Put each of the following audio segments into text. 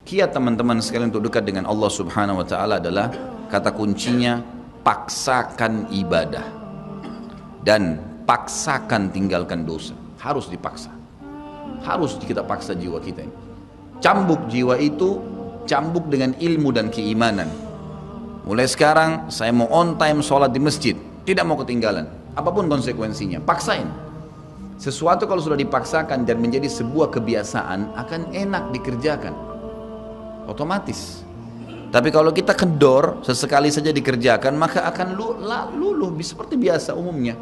Kiat teman-teman sekalian untuk dekat dengan Allah Subhanahu wa taala adalah kata kuncinya paksakan ibadah dan paksakan tinggalkan dosa. Harus dipaksa. Harus kita paksa jiwa kita ini. Cambuk jiwa itu, cambuk dengan ilmu dan keimanan. Mulai sekarang saya mau on time sholat di masjid, tidak mau ketinggalan. Apapun konsekuensinya, paksain. Sesuatu kalau sudah dipaksakan dan menjadi sebuah kebiasaan akan enak dikerjakan. Otomatis. Tapi kalau kita kendor, sesekali saja dikerjakan, maka akan luluh seperti biasa umumnya.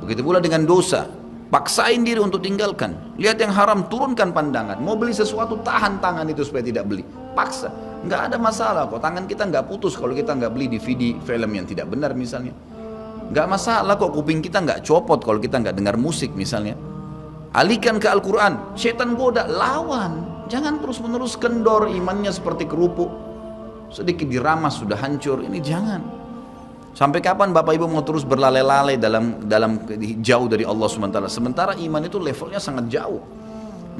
Begitu pula dengan dosa. Paksain diri untuk tinggalkan. Lihat yang haram, turunkan pandangan. Mau beli sesuatu, tahan tangan itu supaya tidak beli. Paksa. Nggak ada masalah kok. Tangan kita nggak putus kalau kita nggak beli DVD film yang tidak benar misalnya. Nggak masalah kok kuping kita nggak copot kalau kita nggak dengar musik misalnya. Alihkan ke Al-Quran. Setan goda, lawan. Jangan terus-menerus kendor, imannya seperti kerupuk. Sedikit diramas sudah hancur. Ini jangan. Sampai kapan Bapak Ibu mau terus berlale-lale dalam jauh dari Allah SWT? Sementara iman itu levelnya sangat jauh.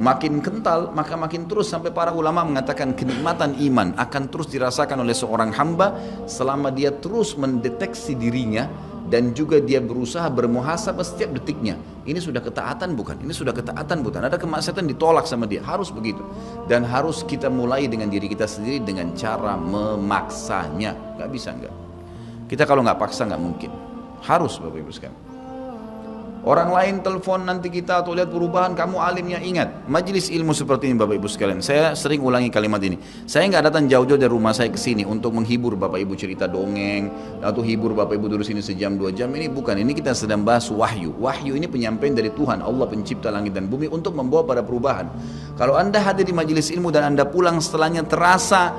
Makin kental maka makin terus, sampai para ulama mengatakan kenikmatan iman akan terus dirasakan oleh seorang hamba selama dia terus mendeteksi dirinya dan juga dia berusaha bermuhasabah setiap detiknya. Ini sudah ketaatan bukan? Ini sudah ketaatan bukan? Ada kemaksiatan ditolak sama dia. Harus begitu. Dan harus kita mulai dengan diri kita sendiri dengan cara memaksanya. Gak bisa enggak. Kita kalau nggak paksa nggak mungkin. Harus Bapak Ibu sekalian. Orang lain telepon nanti kita atau lihat perubahan, kamu alimnya. Ingat, majelis ilmu seperti ini Bapak Ibu sekalian. Saya sering ulangi kalimat ini. Saya nggak datang jauh-jauh dari rumah saya ke sini untuk menghibur Bapak Ibu cerita dongeng atau hibur Bapak Ibu duduk sini sejam 2 jam. Ini bukan. Ini kita sedang bahas wahyu. Wahyu ini penyampaian dari Tuhan, Allah pencipta langit dan bumi untuk membawa pada perubahan. Kalau Anda hadir di majelis ilmu dan Anda pulang setelahnya terasa,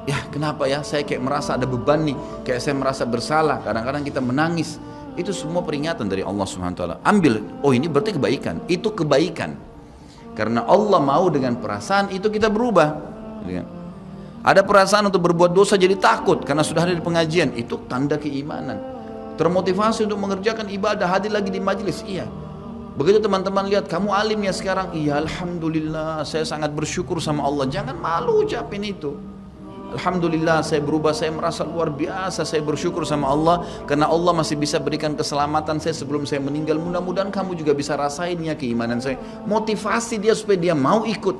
ya kenapa ya saya kayak merasa ada beban nih, kayak saya merasa bersalah, kadang-kadang kita menangis. Itu semua peringatan dari Allah SWT. Ambil, oh ini berarti kebaikan. Itu kebaikan. Karena Allah mau dengan perasaan itu kita berubah. Ada perasaan untuk berbuat dosa jadi takut karena sudah hadir di pengajian. Itu tanda keimanan. Termotivasi untuk mengerjakan ibadah, hadir lagi di majelis. Iya. Begitu teman-teman lihat, kamu alim ya sekarang. Iya, Alhamdulillah, saya sangat bersyukur sama Allah. Jangan malu ucapin itu. Alhamdulillah saya berubah, saya merasa luar biasa, saya bersyukur sama Allah karena Allah masih bisa berikan keselamatan saya sebelum saya meninggal. Mudah-mudahan kamu juga bisa rasain ya keimanan saya. Motivasi dia supaya dia mau ikut.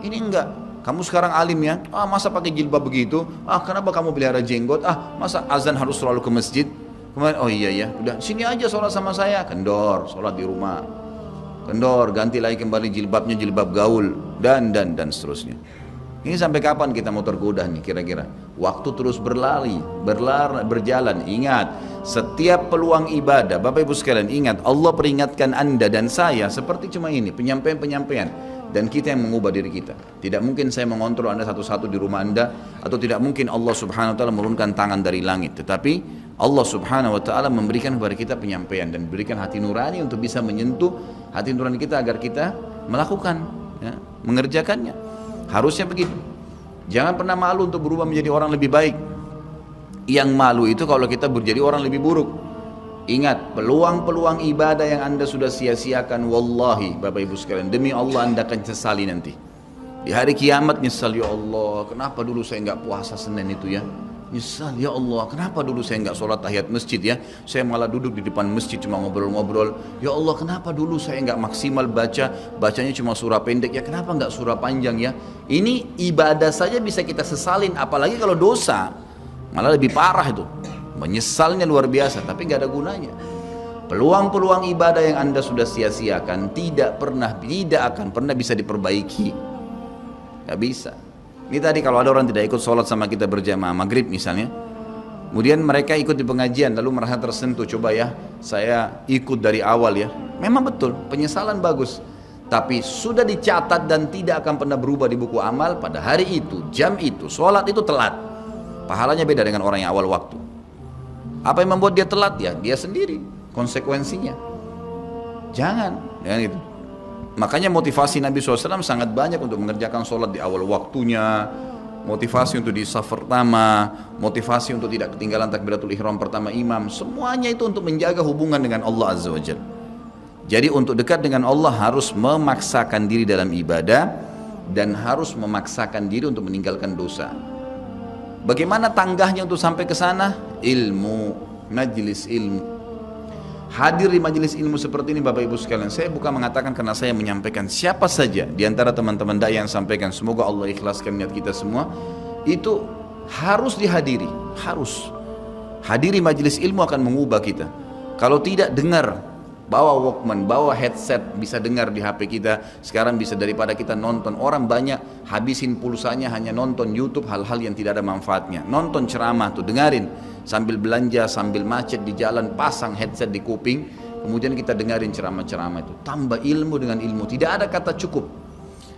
Ini enggak, kamu sekarang alim ya, masa pakai jilbab begitu, kenapa kamu pelihara jenggot, masa azan harus selalu ke masjid. Kemarin, oh iya ya, udah sini aja sholat sama saya. Kendor, sholat di rumah. Kendor, ganti lagi kembali jilbabnya jilbab gaul dan seterusnya. Ini sampai kapan kita mau tergoda nih kira-kira? Waktu terus berjalan. Ingat, setiap peluang ibadah, Bapak Ibu sekalian ingat, Allah peringatkan Anda dan saya seperti cuma ini, penyampaian. Dan kita yang mengubah diri kita. Tidak mungkin saya mengontrol Anda satu-satu di rumah Anda, atau tidak mungkin Allah Subhanahu wa ta'ala menurunkan tangan dari langit. Tetapi Allah Subhanahu wa ta'ala memberikan kepada kita penyampaian dan berikan hati nurani untuk bisa menyentuh hati nurani kita agar kita melakukan, ya, mengerjakannya. Harusnya begitu. Jangan pernah malu untuk berubah menjadi orang lebih baik. Yang malu itu kalau kita menjadi orang lebih buruk. Ingat, peluang-peluang ibadah yang Anda sudah sia-siakan, wallahi Bapak Ibu sekalian, demi Allah Anda akan sesali nanti. Di hari kiamat nyesal, ya Allah, kenapa dulu saya nggak puasa Senin itu ya? Nyesal, ya Allah, kenapa dulu saya nggak sholat tahiyat masjid ya? Saya malah duduk di depan masjid cuma ngobrol-ngobrol. Ya Allah, kenapa dulu saya nggak maksimal bacanya cuma surah pendek ya? Kenapa nggak surah panjang ya? Ini ibadah saja bisa kita sesalin, apalagi kalau dosa, malah lebih parah itu. Menyesalnya luar biasa, tapi nggak ada gunanya. Peluang-peluang ibadah yang Anda sudah sia-siakan tidak akan pernah bisa diperbaiki. Nggak bisa. Ini tadi kalau ada orang tidak ikut sholat sama kita berjamaah maghrib misalnya, kemudian mereka ikut di pengajian lalu merasa tersentuh, coba ya saya ikut dari awal ya. Memang betul, penyesalan bagus, tapi sudah dicatat dan tidak akan pernah berubah di buku amal. Pada hari itu, jam itu, sholat itu telat, pahalanya beda dengan orang yang awal waktu. Apa yang membuat dia telat? Ya dia sendiri, konsekuensinya. Jangan gitu. Makanya motivasi Nabi SAW sangat banyak untuk mengerjakan sholat di awal waktunya, motivasi untuk di saf pertama, motivasi untuk tidak ketinggalan takbiratul ihram pertama imam. Semuanya itu untuk menjaga hubungan dengan Allah Azza wa Jalla. Jadi untuk dekat dengan Allah harus memaksakan diri dalam ibadah dan harus memaksakan diri untuk meninggalkan dosa. Bagaimana tangganya untuk sampai ke sana? Ilmu, majelis ilmu. Hadir di majelis ilmu seperti ini Bapak Ibu sekalian. Saya bukan mengatakan karena saya menyampaikan, siapa saja di antara teman-teman dai yang sampaikan, semoga Allah ikhlaskan niat kita semua, itu harus dihadiri, harus. Hadiri majelis ilmu akan mengubah kita. Kalau tidak, dengar, bawa Walkman, bawa headset, bisa dengar di HP kita. Sekarang bisa daripada kita nonton. Orang banyak habisin pulsanya hanya nonton YouTube hal-hal yang tidak ada manfaatnya. Nonton ceramah tuh, dengarin. Sambil belanja, sambil macet di jalan, pasang headset di kuping, kemudian kita dengarin ceramah-ceramah itu. Tambah ilmu dengan ilmu, tidak ada kata cukup.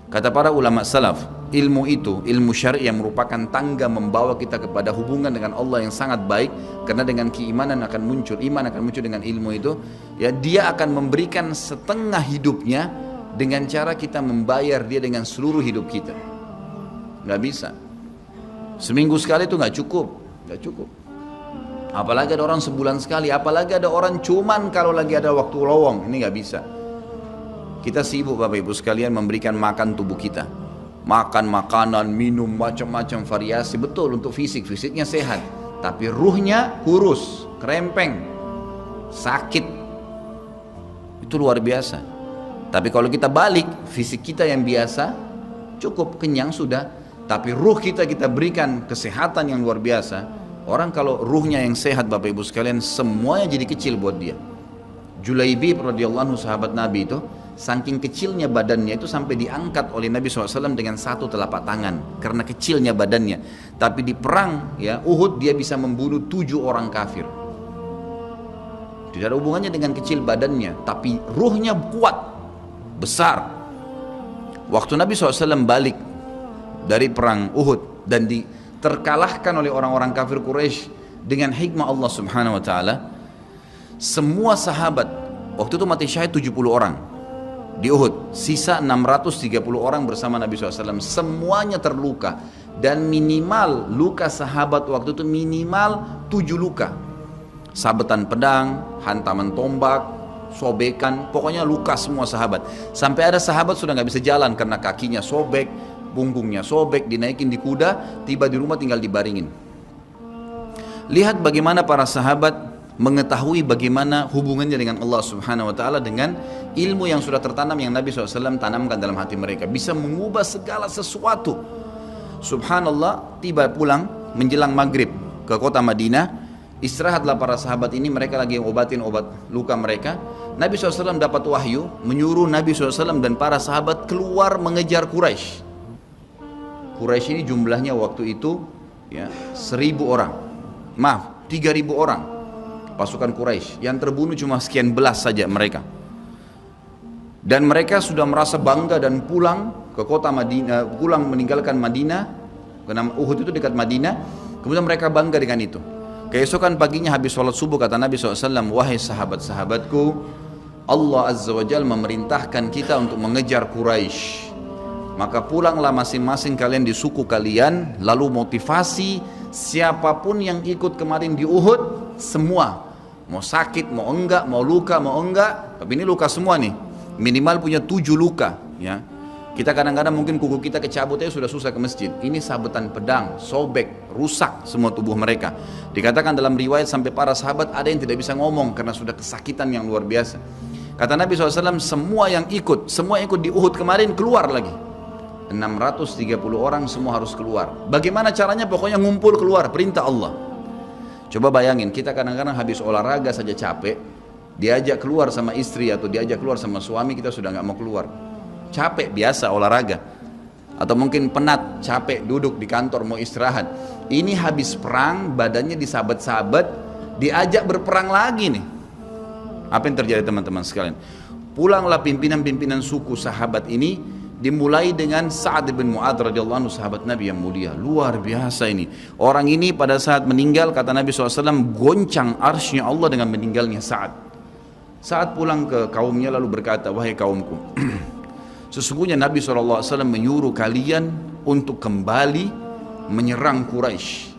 Kata para ulama salaf, ilmu itu, ilmu syar'i yang merupakan tangga membawa kita kepada hubungan dengan Allah yang sangat baik, karena dengan keimanan akan muncul, iman akan muncul dengan ilmu itu, ya dia akan memberikan setengah hidupnya dengan cara kita membayar dia dengan seluruh hidup kita. Nggak bisa. Seminggu sekali itu nggak cukup, nggak cukup. Apalagi ada orang sebulan sekali, apalagi ada orang cuman kalau lagi ada waktu lowong, ini nggak bisa. Kita sibuk Bapak Ibu sekalian memberikan makan tubuh kita, makan makanan, minum macam-macam variasi, betul untuk fisiknya sehat, tapi ruhnya kurus, kerempeng, sakit, itu luar biasa. Tapi kalau kita balik, fisik kita yang biasa cukup kenyang sudah, tapi ruh kita berikan kesehatan yang luar biasa. Orang kalau ruhnya yang sehat Bapak Ibu sekalian, semuanya jadi kecil buat dia. Julaibib radhiyallahu anhu, sahabat Nabi itu, saking kecilnya badannya itu sampai diangkat oleh Nabi SAW dengan satu telapak tangan karena kecilnya badannya. Tapi di perang ya Uhud dia bisa membunuh 7 orang kafir. Tidak ada hubungannya dengan kecil badannya, tapi ruhnya kuat, besar. Waktu Nabi SAW balik dari perang Uhud dan terkalahkan oleh orang-orang kafir Quraisy dengan hikmah Allah Subhanahu wa taala, semua sahabat waktu itu mati syahid 70 orang di Uhud, sisa 630 orang bersama Nabi SAW, semuanya terluka, dan minimal luka sahabat waktu itu minimal 7 luka, sabetan pedang, hantaman tombak, sobekan, pokoknya luka semua sahabat. Sampai ada sahabat sudah nggak bisa jalan karena kakinya sobek, punggungnya sobek, dinaikin di kuda, tiba di rumah tinggal dibaringin. Lihat bagaimana para sahabat mengetahui bagaimana hubungannya dengan Allah Subhanahu wa taala dengan ilmu yang sudah tertanam yang Nabi SAW tanamkan dalam hati mereka, bisa mengubah segala sesuatu. Subhanallah, tiba pulang menjelang maghrib ke kota Madinah, istirahatlah para sahabat ini, mereka lagi obatin obat luka mereka. Nabi SAW dapat wahyu menyuruh Nabi SAW dan para sahabat keluar mengejar Quraisy. Quraisy ini jumlahnya waktu itu ya 1.000 orang, maaf 3.000 orang pasukan Quraisy, yang terbunuh cuma sekian belas saja mereka. Dan mereka sudah merasa bangga dan pulang ke kota Madinah, pulang meninggalkan Madinah, karena Uhud itu dekat Madinah. Kemudian mereka bangga dengan itu. Keesokan paginya habis sholat subuh kata Nabi SAW, wahai sahabat-sahabatku, Allah Azza wa Jalla memerintahkan kita untuk mengejar Quraisy. Maka pulanglah masing-masing kalian di suku kalian, lalu motivasi siapapun yang ikut kemarin di Uhud, semua mau sakit, mau enggak, mau luka, mau enggak, tapi ini luka semua nih, minimal punya 7 luka ya. Kita kadang-kadang mungkin kuku kita kecabut aja sudah susah ke masjid, ini sabetan pedang, sobek, rusak semua tubuh mereka. Dikatakan dalam riwayat sampai para sahabat ada yang tidak bisa ngomong karena sudah kesakitan yang luar biasa. Kata Nabi SAW, semua yang ikut di Uhud kemarin keluar lagi. 630 orang semua harus keluar. Bagaimana caranya? Pokoknya ngumpul keluar, perintah Allah. Coba bayangin, kita kadang-kadang habis olahraga saja capek, diajak keluar sama istri atau diajak keluar sama suami, kita sudah nggak mau keluar. Capek biasa olahraga. Atau mungkin penat, capek duduk di kantor mau istirahat. Ini habis perang, badannya disabet-sabet, diajak berperang lagi nih. Apa yang terjadi teman-teman sekalian? Pulanglah pimpinan-pimpinan suku sahabat ini, dimulai dengan Sa'ad bin Mu'adz radhiyallahu anhu, sahabat Nabi yang mulia, luar biasa ini. Orang ini pada saat meninggal, kata Nabi SAW, goncang arsy-Nya Allah dengan meninggalnya Sa'ad. Sa'ad pulang ke kaumnya lalu berkata, wahai kaumku, sesungguhnya Nabi SAW menyuruh kalian untuk kembali menyerang Quraisy.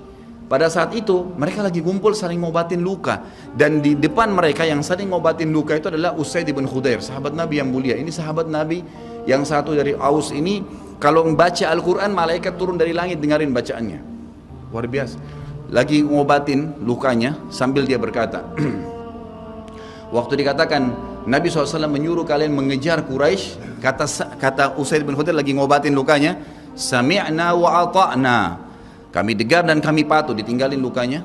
Pada saat itu mereka lagi kumpul saling ngobatin luka, dan di depan mereka yang saling ngobatin luka itu adalah Usaid bin Khudair, sahabat Nabi yang mulia. Ini sahabat Nabi yang satu dari Aus ini, Kalau membaca Al-Quran, malaikat turun dari langit dengarin bacaannya. Luar biasa. Lagi ngobatin lukanya sambil dia berkata, waktu dikatakan Nabi SAW menyuruh kalian mengejar Quraisy, kata Usaid bin Khudair lagi ngobatin lukanya, sami'na wa ata'na, kami dengar dan kami patuh, ditinggalin lukanya.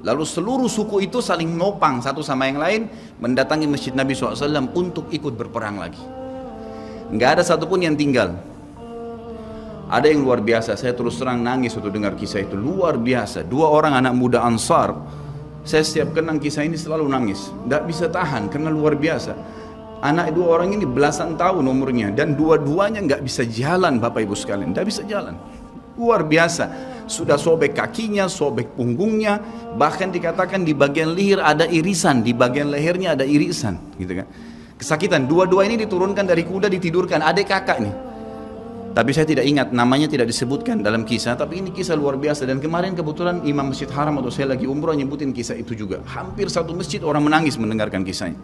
Lalu seluruh suku itu saling nopang satu sama yang lain mendatangi masjid Nabi SAW untuk ikut berperang lagi. Nggak ada satupun yang tinggal. Ada yang luar biasa, saya terus terang nangis waktu dengar kisah itu, luar biasa. 2 orang anak muda Ansar, saya setiap kenang kisah ini selalu nangis, nggak bisa tahan karena luar biasa. Anak 2 orang ini belasan tahun umurnya dan dua-duanya nggak bisa jalan, Bapak Ibu sekalian, nggak bisa jalan. Luar biasa, sudah sobek kakinya, sobek punggungnya, bahkan dikatakan di bagian leher ada irisan, di bagian lehernya ada irisan, gitu kan. Kesakitan. 2 ini diturunkan dari kuda, ditidurkan, adik kakak nih. Tapi saya tidak ingat, namanya tidak disebutkan dalam kisah, tapi ini kisah luar biasa. Dan kemarin kebetulan Imam Masjid Haram atau saya lagi umrah nyebutin kisah itu juga. Hampir satu masjid orang menangis mendengarkan kisahnya.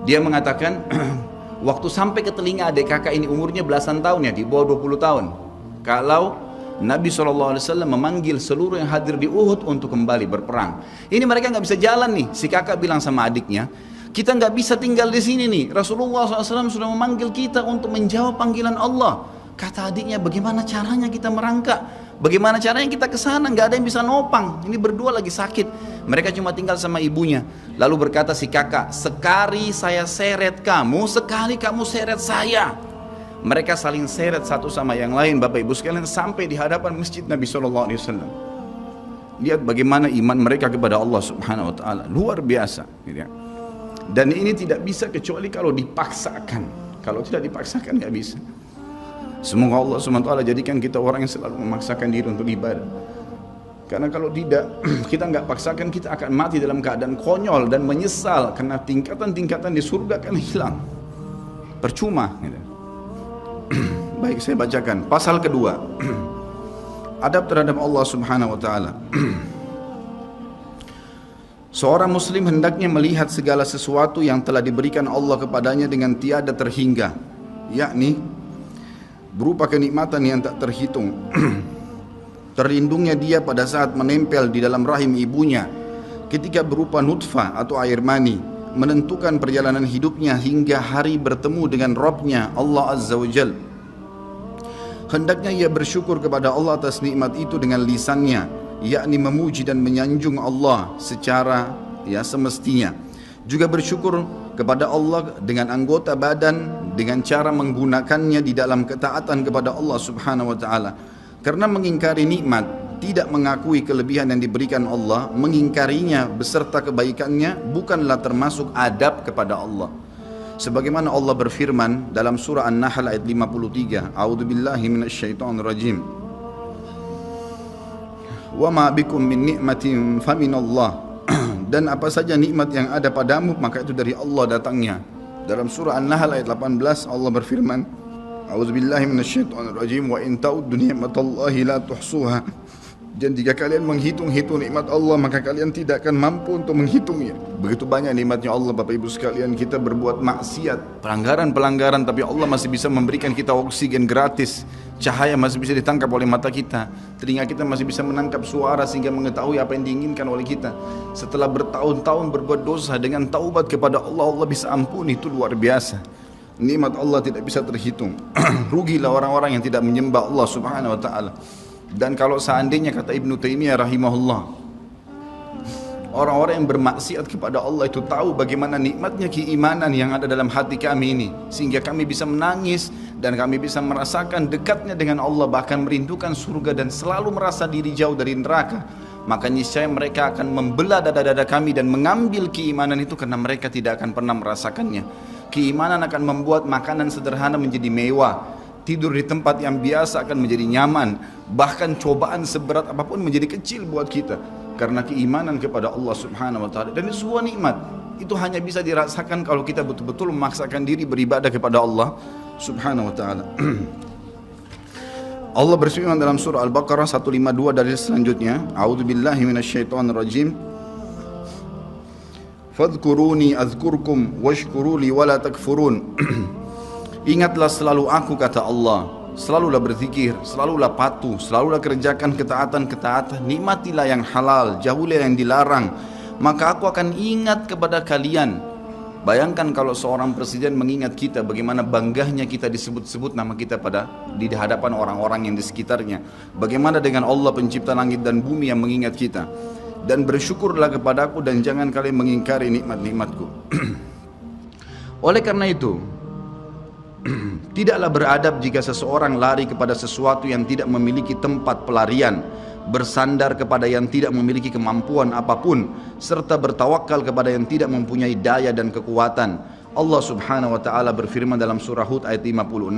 Dia mengatakan, waktu sampai ke telinga adik kakak ini umurnya belasan tahun ya, di bawah 20 tahun. Kalau Nabi SAW memanggil seluruh yang hadir di Uhud untuk kembali berperang. Ini mereka nggak bisa jalan nih. Si kakak bilang sama adiknya, kita nggak bisa tinggal di sini nih. Rasulullah SAW sudah memanggil kita untuk menjawab panggilan Allah. Kata adiknya, bagaimana caranya kita merangkak? Bagaimana caranya kita ke sana? Nggak ada yang bisa nopang. Ini berdua lagi sakit. Mereka cuma tinggal sama ibunya. Lalu berkata si kakak, sekali saya seret kamu, sekali kamu seret saya. Mereka saling seret satu sama yang lain, Bapak Ibu sekalian, sampai di hadapan masjid Nabi SAW. Lihat bagaimana iman mereka kepada Allah Subhanahu Wa Taala, luar biasa. Dan ini tidak bisa kecuali kalau dipaksakan. Kalau tidak dipaksakan nggak bisa. Semoga Allah SWT jadikan kita orang yang selalu memaksakan diri untuk ibadah. Karena kalau tidak, kita nggak paksakan, kita akan mati dalam keadaan konyol dan menyesal. Karena tingkatan-tingkatan di surga akan hilang. Percuma. Baik, saya bacakan. Pasal kedua. Adab terhadap Allah Subhanahu Wa Taala. Seorang muslim hendaknya melihat segala sesuatu yang telah diberikan Allah kepadanya dengan tiada terhingga. Yakni berupa kenikmatan yang tak terhitung. Terlindungnya dia pada saat menempel di dalam rahim ibunya ketika berupa nutfah atau air mani, menentukan perjalanan hidupnya hingga hari bertemu dengan Rabbnya Allah Azza wa Jal. Hendaknya ia bersyukur kepada Allah atas nikmat itu dengan lisannya, yakni memuji dan menyanjung Allah secara semestinya. Juga bersyukur kepada Allah dengan anggota badan, dengan cara menggunakannya di dalam ketaatan kepada Allah Subhanahu Wa Taala. Karena mengingkari nikmat, tidak mengakui kelebihan yang diberikan Allah, mengingkarinya beserta kebaikannya bukanlah termasuk adab kepada Allah. Sebagaimana Allah berfirman dalam surah An-Nahl ayat 53, A'udzubillahi minasyaitonirrajim. Wa ma bikum min ni'matin faminallah. Dan apa saja nikmat yang ada padamu maka itu dari Allah datangnya. Dalam surah An-Nahl ayat 18 Allah berfirman, A'udzubillahi minasyaitonirrajim, wa in ta'uddu ni'matallahi la tuhsuha. Dan jika kalian menghitung-hitung nikmat Allah maka kalian tidak akan mampu untuk menghitungnya. Begitu banyak nikmatnya Allah, Bapak Ibu sekalian. Kita berbuat maksiat, pelanggaran-pelanggaran, tapi Allah masih bisa memberikan kita oksigen gratis, cahaya masih bisa ditangkap oleh mata kita, telinga kita masih bisa menangkap suara sehingga mengetahui apa yang diinginkan oleh kita. Setelah bertahun-tahun berbuat dosa, dengan taubat kepada Allah, Allah bisa ampuni. Itu luar biasa. Nikmat Allah tidak bisa terhitung. Rugilah orang-orang yang tidak menyembah Allah Subhanahu Wa Taala. Dan kalau seandainya, kata Ibnu Taimiyah rahimahullah, orang-orang yang bermaksiat kepada Allah itu tahu bagaimana nikmatnya keimanan yang ada dalam hati kami ini, sehingga kami bisa menangis dan kami bisa merasakan dekatnya dengan Allah, bahkan merindukan surga dan selalu merasa diri jauh dari neraka, maka niscaya mereka akan membelah dada-dada kami dan mengambil keimanan itu karena mereka tidak akan pernah merasakannya. Keimanan akan membuat makanan sederhana menjadi mewah, tidur di tempat yang biasa akan menjadi nyaman, bahkan cobaan seberat apapun menjadi kecil buat kita karena keimanan kepada Allah Subhanahu Wa Taala. Dan itu sebuah nikmat, itu hanya bisa dirasakan kalau kita betul-betul memaksakan diri beribadah kepada Allah Subhanahu Wa Taala. Allah berfirman dalam surah Al-Baqarah 152 dari selanjutnya, A'udzubillahi minasyaitonirrajim, Fadhkuruni azkurkum washkuruli wala takfurun. Ingatlah selalu aku, kata Allah, selalulah berzikir, selalulah patuh, selalulah kerjakan ketaatan-ketaatan, nikmatilah yang halal, jauhilah yang dilarang, maka aku akan ingat kepada kalian. Bayangkan kalau seorang presiden mengingat kita, bagaimana bangganya kita disebut-sebut nama kita di hadapan orang-orang yang di sekitarnya. Bagaimana dengan Allah pencipta langit dan bumi yang mengingat kita. Dan bersyukurlah kepadaku dan jangan kalian mengingkari nikmat-nikmatku. Oleh karena itu, tidaklah beradab jika seseorang lari kepada sesuatu yang tidak memiliki tempat pelarian, bersandar kepada yang tidak memiliki kemampuan apapun, serta bertawakal kepada yang tidak mempunyai daya dan kekuatan. Allah Subhanahu wa taala berfirman dalam surah Hud ayat 56,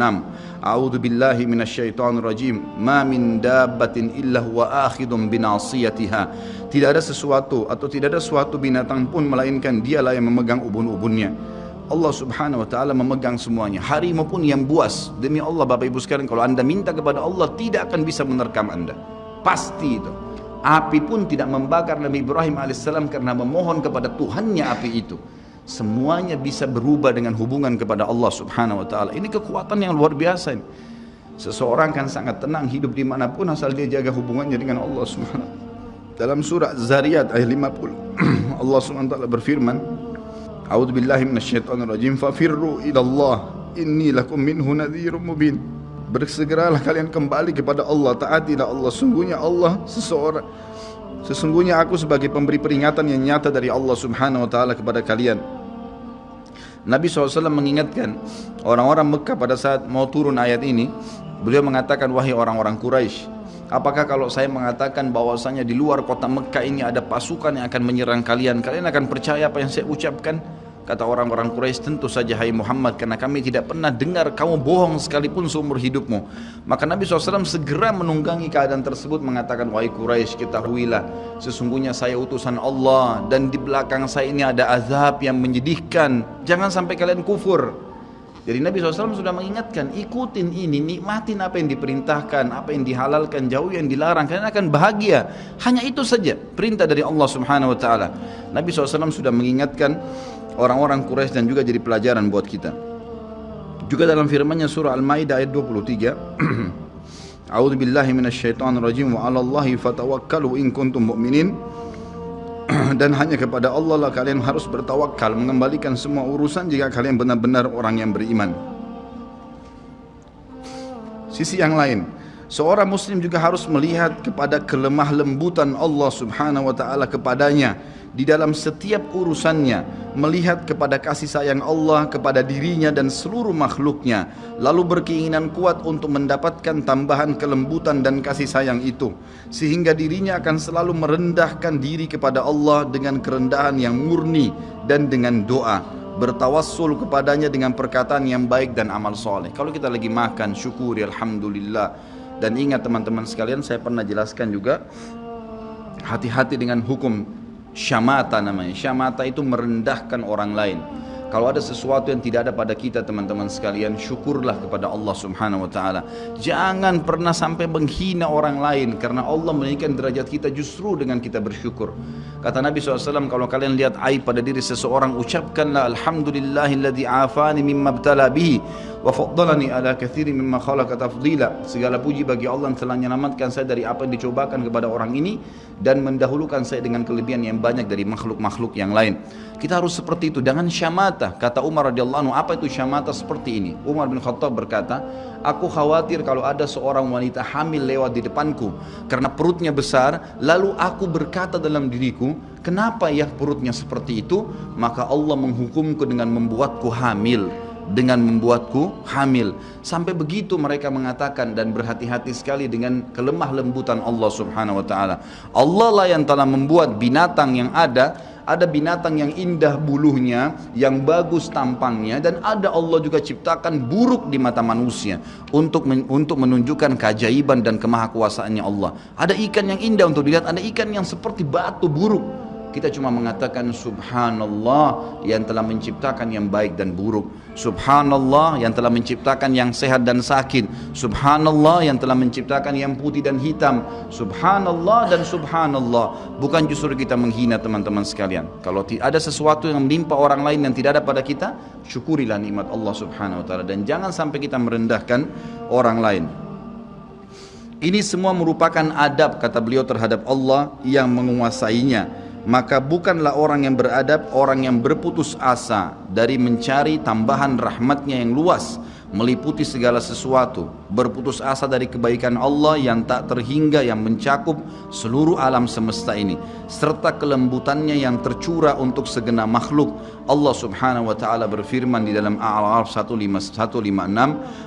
A'udzu billahi minasyaitonir rajim, ma min dabbatin illa huwa akhidun binasiyatiha. Tidak ada sesuatu atau tidak ada suatu binatang pun melainkan dialah yang memegang ubun-ubunnya. Allah Subhanahu wa taala memegang semuanya. Harimau pun yang buas. Demi Allah Bapak Ibu sekalian, kalau Anda minta kepada Allah tidak akan bisa menerkam Anda. Pasti itu. Api pun tidak membakar Nabi Ibrahim alaihissalam karena memohon kepada Tuhannya api itu. Semuanya bisa berubah dengan hubungan kepada Allah Subhanahu wa taala. Ini kekuatan yang luar biasa ini. Seseorang kan sangat tenang hidup dimanapun asal dia jaga hubungannya dengan Allah Subhanahu wa taala. Dalam surah Zariyat ayat 50 Allah Subhanahu wa taala berfirman, A'udzu billahi minasyaitonir rajim, fafirru ila Allah inni lakum minhu nadhirun mubin. Bersegeralah kalian kembali kepada Allah, taatilah Allah, sesungguhnya aku sebagai pemberi peringatan yang nyata dari Allah Subhanahu wa taala kepada kalian. Nabi SAW mengingatkan orang-orang Mekah pada saat mau turun ayat ini. Beliau mengatakan, wahai orang-orang Quraisy, apakah kalau saya mengatakan bahwasanya di luar kota Mekah ini ada pasukan yang akan menyerang kalian, kalian akan percaya apa yang saya ucapkan? Kata orang-orang Quraisy, tentu saja hai Muhammad, karena kami tidak pernah dengar kamu bohong sekalipun seumur hidupmu. Maka Nabi SAW segera menunggangi keadaan tersebut, mengatakan, wahai Quraisy, ketahuilah sesungguhnya saya utusan Allah dan di belakang saya ini ada azab yang menyedihkan, jangan sampai kalian kufur. Jadi Nabi SAW sudah mengingatkan, ikutin ini, nikmatin apa yang diperintahkan, apa yang dihalalkan, jauh yang dilarang, kalian akan bahagia. Hanya itu saja perintah dari Allah Subhanahu wa taala. Nabi SAW sudah mengingatkan orang-orang Quraisy dan juga jadi pelajaran buat kita. Juga dalam firman-Nya surah Al-Maidah ayat 23, A'udzu billahi minasyaitonir rajim wa 'alallahi fatawakkalu in kuntum mu'minin. Dan hanya kepada Allah lah kalian harus bertawakal, mengembalikan semua urusan jika kalian benar-benar orang yang beriman. Sisi yang lain, seorang muslim juga harus melihat kepada kelemah lembutan Allah Subhanahu wa taala kepadanya di dalam setiap urusannya, melihat kepada kasih sayang Allah kepada dirinya dan seluruh makhluknya, lalu berkeinginan kuat untuk mendapatkan tambahan kelembutan dan kasih sayang itu, sehingga dirinya akan selalu merendahkan diri kepada Allah dengan kerendahan yang murni dan dengan doa, bertawassul kepadanya dengan perkataan yang baik dan amal soleh. Kalau kita lagi makan, syukuri alhamdulillah. Dan ingat teman-teman sekalian, saya pernah jelaskan juga, hati-hati dengan hukum syamata namanya. Syamata itu merendahkan orang lain. Kalau ada sesuatu yang tidak ada pada kita teman-teman sekalian, syukurlah kepada Allah Subhanahu wa taala. Jangan pernah sampai menghina orang lain, karena Allah menaikkan derajat kita justru dengan kita bersyukur. Kata Nabi SAW, kalau kalian lihat aib pada diri seseorang, ucapkanlah alhamdulillahilladzi afani mimma ibtala bihi wa faddalani ala katsirin mimma khalaqa tafdila. Segala puji bagi Allah yang telah menyelamatkan saya dari apa yang dicobakan kepada orang ini dan mendahulukan saya dengan kelebihan yang banyak dari makhluk-makhluk yang lain. Kita harus seperti itu, jangan syamata. Kata Umar radhiyallahu anhu, apa itu syamata seperti ini? Umar bin Khattab berkata, aku khawatir kalau ada seorang wanita hamil lewat di depanku karena perutnya besar, lalu aku berkata dalam diriku, kenapa ya perutnya seperti itu? Maka Allah menghukumku dengan membuatku hamil. Sampai begitu mereka mengatakan, dan berhati-hati sekali dengan kelemah lembutan Allah Subhanahu wa taala. Allah lah yang telah membuat binatang yang ada binatang yang indah bulunya, yang bagus tampangnya, dan ada Allah juga ciptakan buruk di mata manusia untuk menunjukkan keajaiban dan kemahakuasaannya Allah. Ada ikan yang indah untuk dilihat, ada ikan yang seperti batu buruk. Kita cuma mengatakan subhanallah yang telah menciptakan yang baik dan buruk, subhanallah yang telah menciptakan yang sehat dan sakit, subhanallah yang telah menciptakan yang putih dan hitam, subhanallah dan subhanallah. Bukan justru kita menghina teman-teman sekalian. Kalau ada sesuatu yang menimpa orang lain yang tidak ada pada kita, syukurilah nikmat Allah subhanahu wa ta'ala, dan jangan sampai kita merendahkan orang lain. Ini semua merupakan adab, kata beliau, terhadap Allah yang menguasainya. Maka bukanlah orang yang beradab orang yang berputus asa dari mencari tambahan rahmatnya yang luas, meliputi segala sesuatu, berputus asa dari kebaikan Allah yang tak terhingga, yang mencakup seluruh alam semesta ini, serta kelembutannya yang tercurah untuk segenap makhluk. Allah subhanahu wa ta'ala berfirman di dalam A'raf 156,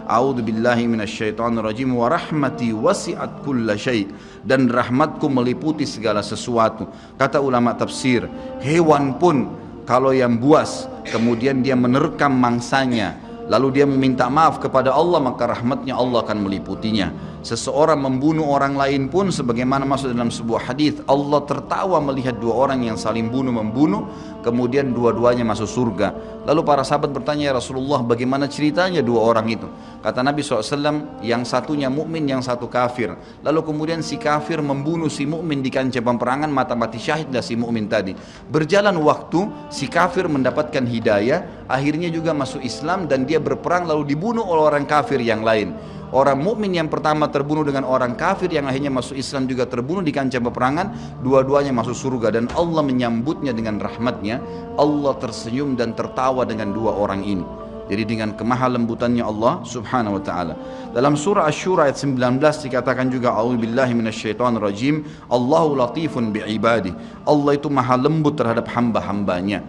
A'udzu billahi minasyaitonir rajim, wa rahmati wasi'at kulla syai', dan rahmatku meliputi segala sesuatu. Kata ulama tafsir, hewan pun kalau yang buas kemudian dia menerkam mangsanya lalu dia meminta maaf kepada Allah, maka rahmatnya Allah akan meliputinya. Seseorang membunuh orang lain pun, sebagaimana masuk dalam sebuah hadis, Allah tertawa melihat dua orang yang saling membunuh, kemudian dua-duanya masuk surga. Lalu para sahabat bertanya, ya Rasulullah, bagaimana ceritanya dua orang itu? Kata Nabi SAW, yang satunya mukmin, yang satu kafir. Lalu kemudian si kafir membunuh si mukmin di kancah peperangan, mati syahidlah si mukmin tadi. Berjalan waktu, si kafir mendapatkan hidayah, akhirnya juga masuk Islam, dan dia berperang lalu dibunuh oleh orang kafir yang lain. Orang mukmin yang pertama terbunuh dengan orang kafir yang akhirnya masuk Islam juga terbunuh di kancah peperangan, dua-duanya masuk surga, dan Allah menyambutnya dengan rahmatnya. Allah tersenyum dan tertawa dengan dua orang ini. Jadi dengan kemahalembutannya Allah subhanahu wa ta'ala. Dalam surah Asy-Syura ayat 19 dikatakan juga, a'udzubillahi minasyaitonir rajim, Allahu latifun bi'ibadi. Allah itu maha lembut terhadap hamba-hambanya.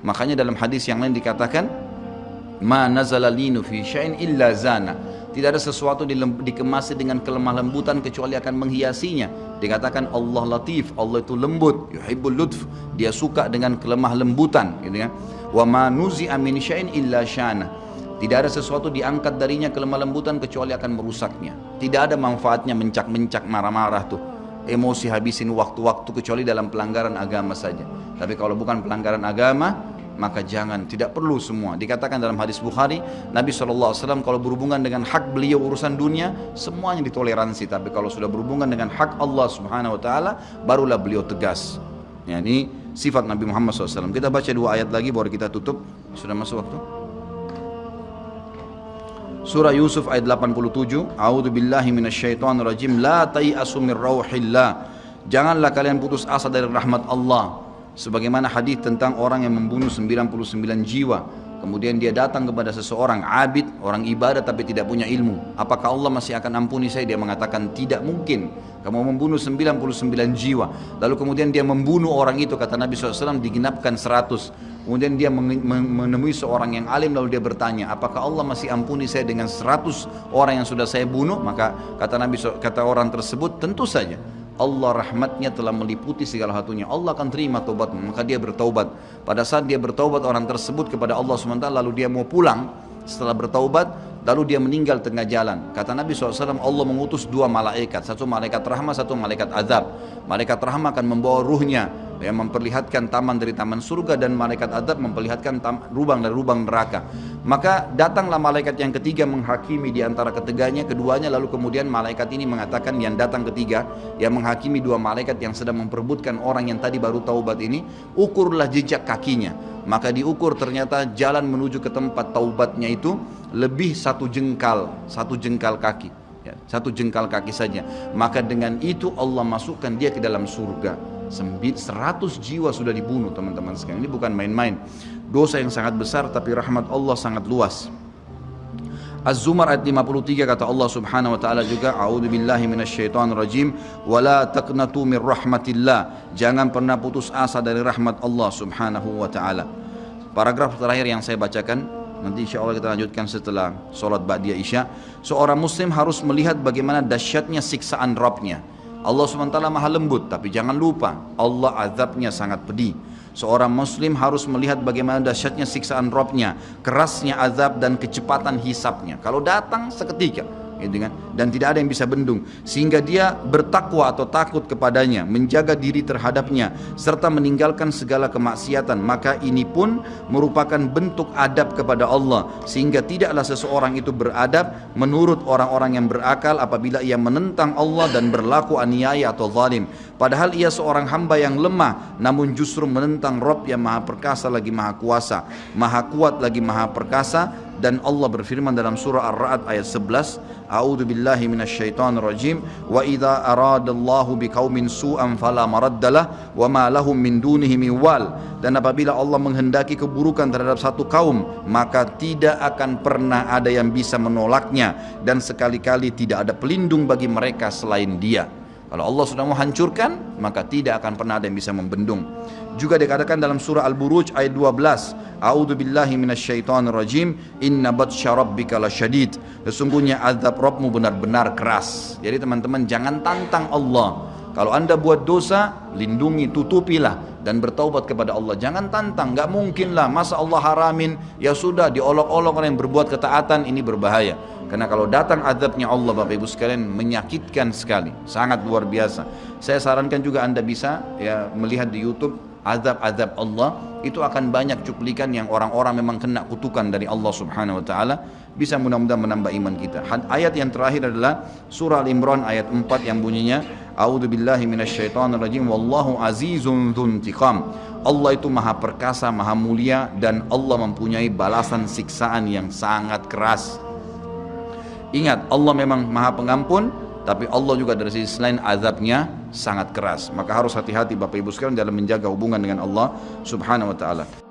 Makanya dalam hadis yang lain dikatakan, ma nazala linu fi syai'in illa zana. Tidak ada sesuatu dikemasi dengan kelemah lembutan kecuali akan menghiasinya. Dikatakan Allah latif, Allah itu lembut, yuhibbul lutf, dia suka dengan kelemah lembutan, gitu ya. Wa ma nuzi'a min syai'in illa syana. Tidak ada sesuatu diangkat darinya kelemah lembutan kecuali akan merusaknya. Tidak ada manfaatnya mencak-mencak, marah-marah tuh, emosi habisin waktu-waktu, kecuali dalam pelanggaran agama saja. Tapi kalau bukan pelanggaran agama, maka jangan, tidak perlu semua. Dikatakan dalam hadis Bukhari, Nabi SAW kalau berhubungan dengan hak beliau urusan dunia, semuanya ditoleransi. Tapi kalau sudah berhubungan dengan hak Allah subhanahu wa ta'ala, barulah beliau tegas. Ya, ini sifat Nabi Muhammad SAW. Kita baca dua ayat lagi baru kita tutup. Sudah masuk waktu? Surah Yusuf ayat 87, A'udzu billahi minasyaitonir rajim, la tai'asu mir rauhillah. Janganlah kalian putus asa dari rahmat Allah. Sebagaimana hadis tentang orang yang membunuh 99 jiwa, kemudian dia datang kepada seseorang abid, orang ibadah tapi tidak punya ilmu. Apakah Allah masih akan ampuni saya? Dia mengatakan tidak mungkin. Kamu membunuh 99 jiwa. Lalu kemudian dia membunuh orang itu, kata Nabi SAW, digenapkan 100. Kemudian dia menemui seorang yang alim, lalu dia bertanya, apakah Allah masih ampuni saya dengan 100 orang yang sudah saya bunuh? Maka kata Nabi, kata orang tersebut, tentu saja. Allah rahmatnya telah meliputi segala satunya. Allah akan terima taubatmu. Maka dia bertaubat. Pada saat dia bertaubat orang tersebut kepada Allah SWT, lalu dia mau pulang setelah bertaubat, lalu dia meninggal tengah jalan. Kata Nabi SAW, Allah mengutus dua malaikat, satu malaikat rahmat, satu malaikat azab. Malaikat rahmat akan membawa ruhnya yang memperlihatkan taman dari taman surga, dan malaikat azab memperlihatkan lubang dari lubang neraka. Maka datanglah malaikat yang ketiga menghakimi di antara keduanya, lalu kemudian malaikat ini mengatakan, yang datang ketiga yang menghakimi dua malaikat yang sedang memperebutkan orang yang tadi baru taubat ini, ukurlah jejak kakinya. Maka diukur, ternyata jalan menuju ke tempat taubatnya itu lebih satu jengkal kaki, ya, satu jengkal kaki saja. Maka dengan itu Allah masukkan dia ke dalam surga. 100 jiwa sudah dibunuh, teman-teman sekalian. Ini bukan main-main. Dosa yang sangat besar, tapi rahmat Allah sangat luas. Az-Zumar ayat 53 kata Allah subhanahu wa ta'ala juga, A'udzu billahi minasyaitonir rajim, wa la taqnatu mir rahmatillah. Jangan pernah putus asa dari rahmat Allah subhanahu wa ta'ala. Paragraf terakhir yang saya bacakan, nanti insya Allah kita lanjutkan setelah sholat ba'diyah isya. Seorang muslim harus melihat bagaimana dahsyatnya siksaan Rabbnya. Allah SWT maha lembut, tapi jangan lupa Allah azabnya sangat pedih. Seorang muslim harus melihat bagaimana dahsyatnya siksaan Rabbnya, kerasnya azab dan kecepatan hisabnya. Kalau datang seketika, gitu kan? Dan tidak ada yang bisa bendung, sehingga dia bertakwa atau takut kepadanya, menjaga diri terhadapnya, serta meninggalkan segala kemaksiatan. Maka ini pun merupakan bentuk adab kepada Allah, sehingga tidaklah seseorang itu beradab menurut orang-orang yang berakal apabila ia menentang Allah dan berlaku aniaya atau zalim. Padahal ia seorang hamba yang lemah, namun justru menentang Rabb yang maha perkasa lagi maha kuasa, maha kuat lagi maha perkasa. Dan Allah berfirman dalam surah Ar-Ra'd ayat 11, A'udzu billahi minasyaitonir rajim, wa idza aradallahu biqaumin su'an fala maraddalah wa ma lahum min dunihi min wal. Dan apabila Allah menghendaki keburukan terhadap satu kaum, maka tidak akan pernah ada yang bisa menolaknya, dan sekali-kali tidak ada pelindung bagi mereka selain Dia. Kalau Allah sudah mau hancurkan, maka tidak akan pernah ada yang bisa membendung. Juga dikatakan dalam surah Al-Buruj ayat 12, A'udzu billahi minasyaitonir rajim, inna batsya rabbika lasyadid. Sesungguhnya azab Rabbmu benar-benar keras. Jadi teman-teman, jangan tantang Allah. Kalau Anda buat dosa, lindungi, tutupilah dan bertaubat kepada Allah. Jangan tantang, enggak mungkinlah, masa Allah haramin, ya sudah diolok-olok orang yang berbuat ketaatan, ini berbahaya. Karena kalau datang azabnya Allah, Bapak Ibu sekalian, menyakitkan sekali, sangat luar biasa. Saya sarankan juga Anda bisa ya melihat di YouTube azab-azab Allah, itu akan banyak cuplikan yang orang-orang memang kena kutukan dari Allah Subhanahu wa taala. Bisa mudah-mudahan menambah iman kita. Ayat yang terakhir adalah surah Al-Imran ayat 4 yang bunyinya, A'udzu billahi minasyaitonir rajim, wallahu azizun dzuntiqam. Allah itu maha perkasa, maha mulia, dan Allah mempunyai balasan siksaan yang sangat keras. Ingat, Allah memang maha pengampun, tapi Allah juga dari sisi lain azabnya sangat keras. Maka harus hati-hati Bapak Ibu sekalian dalam menjaga hubungan dengan Allah Subhanahu wa taala.